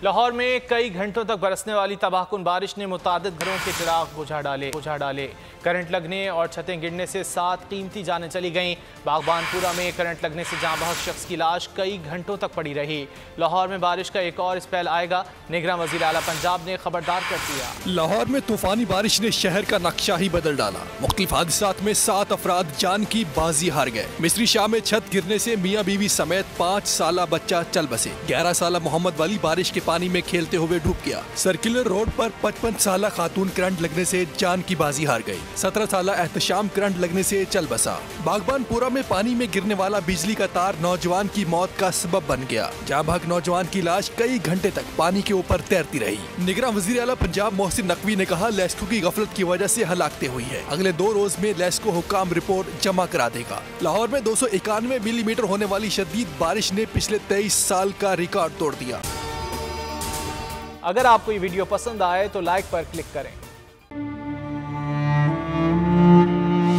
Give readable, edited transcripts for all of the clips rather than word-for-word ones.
लाहौर में कई घंटों तक बरसने वाली तबाहकुन बारिश ने मुतादिद घरों के चिराग बुझा डाले। करंट लगने और छतें गिरने से 7 कीमती जानें चली गईं। बागबानपुरा में करंट लगने से जाँ बहक शख्स की लाश कई घंटों तक पड़ी रही। लाहौर में बारिश का एक और स्पेल आएगा, निगरान वज़ीर आला पंजाब ने खबरदार कर दिया। लाहौर में तूफानी बारिश ने शहर का नक्शा ही बदल डाला। मुख्तलिफ हादसात में 7 अफराद जान की बाजी हार गए। मिस्री शाह में छत गिरने से मियाँ बीवी समेत 5 साला बच्चा चल बसे। 11 साला मोहम्मद वाली बारिश के पानी में खेलते हुए डूब गया। सर्कुलर रोड पर 55 साला खातून करंट लगने से जान की बाजी हार गई। 17 साला एहतशाम करंट लगने से चल बसा। बागबानपुरा में पानी में गिरने वाला बिजली का तार नौजवान की मौत का सबब बन गया। जाँ बहक नौजवान की लाश कई घंटे तक पानी के ऊपर तैरती रही। निगरान वज़ीर आला पंजाब मोहसिन नकवी ने कहा, लेस्को की गफलत की वजह से हलाकतें हुई है। अगले 2 रोज में लेस्को हुकाम रिपोर्ट जमा करा देगा। लाहौर में 291 मिलीमीटर होने वाली शदीद बारिश ने पिछले 23 साल का रिकॉर्ड तोड़ दिया। अगर आपको ये वीडियो पसंद आए तो लाइक पर क्लिक करें।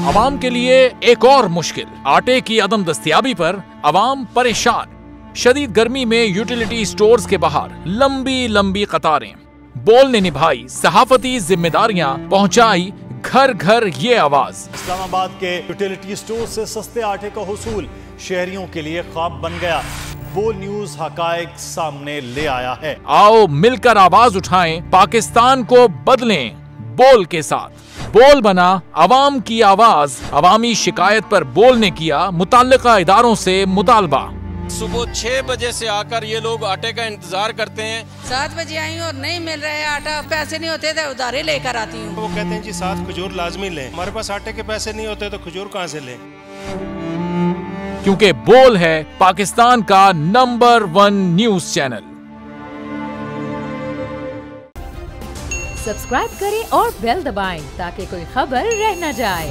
अवाम के लिए एक और मुश्किल, आटे की अदम दस्तयाबी पर अवाम परेशान। शदीद गर्मी में यूटिलिटी स्टोर्स के बाहर लंबी लंबी कतारें। बोल ने निभाई सहाफती जिम्मेदारियां, पहुंचाई घर घर ये आवाज। इस्लामाबाद के यूटिलिटी स्टोर से सस्ते आटे का हुसूल शहरियों के लिए ख्वाब बन गया। बोल न्यूज हकायक सामने ले आया है। आओ मिलकर आवाज उठाएं, पाकिस्तान को बदलें बोल के साथ। बोल बना अवाम की आवाज। अवामी शिकायत पर बोल ने किया मुताल्लिका इदारों से मुतालबा। सुबह 6 बजे से आकर ये लोग आटे का इंतजार करते हैं। 7 बजे आई और नहीं मिल रहा है आटा, पैसे नहीं होते तो उधारे लेकर आती हूँ। वो कहते हैं जी 7 खजूर लाजमी लें। हमारे पास आटे के पैसे नहीं होते तो खजूर कहाँ से लें? क्योंकि बोल है पाकिस्तान का नंबर 1 न्यूज चैनल। सब्सक्राइब करें और बेल दबाएं ताकि कोई खबर रह न जाए।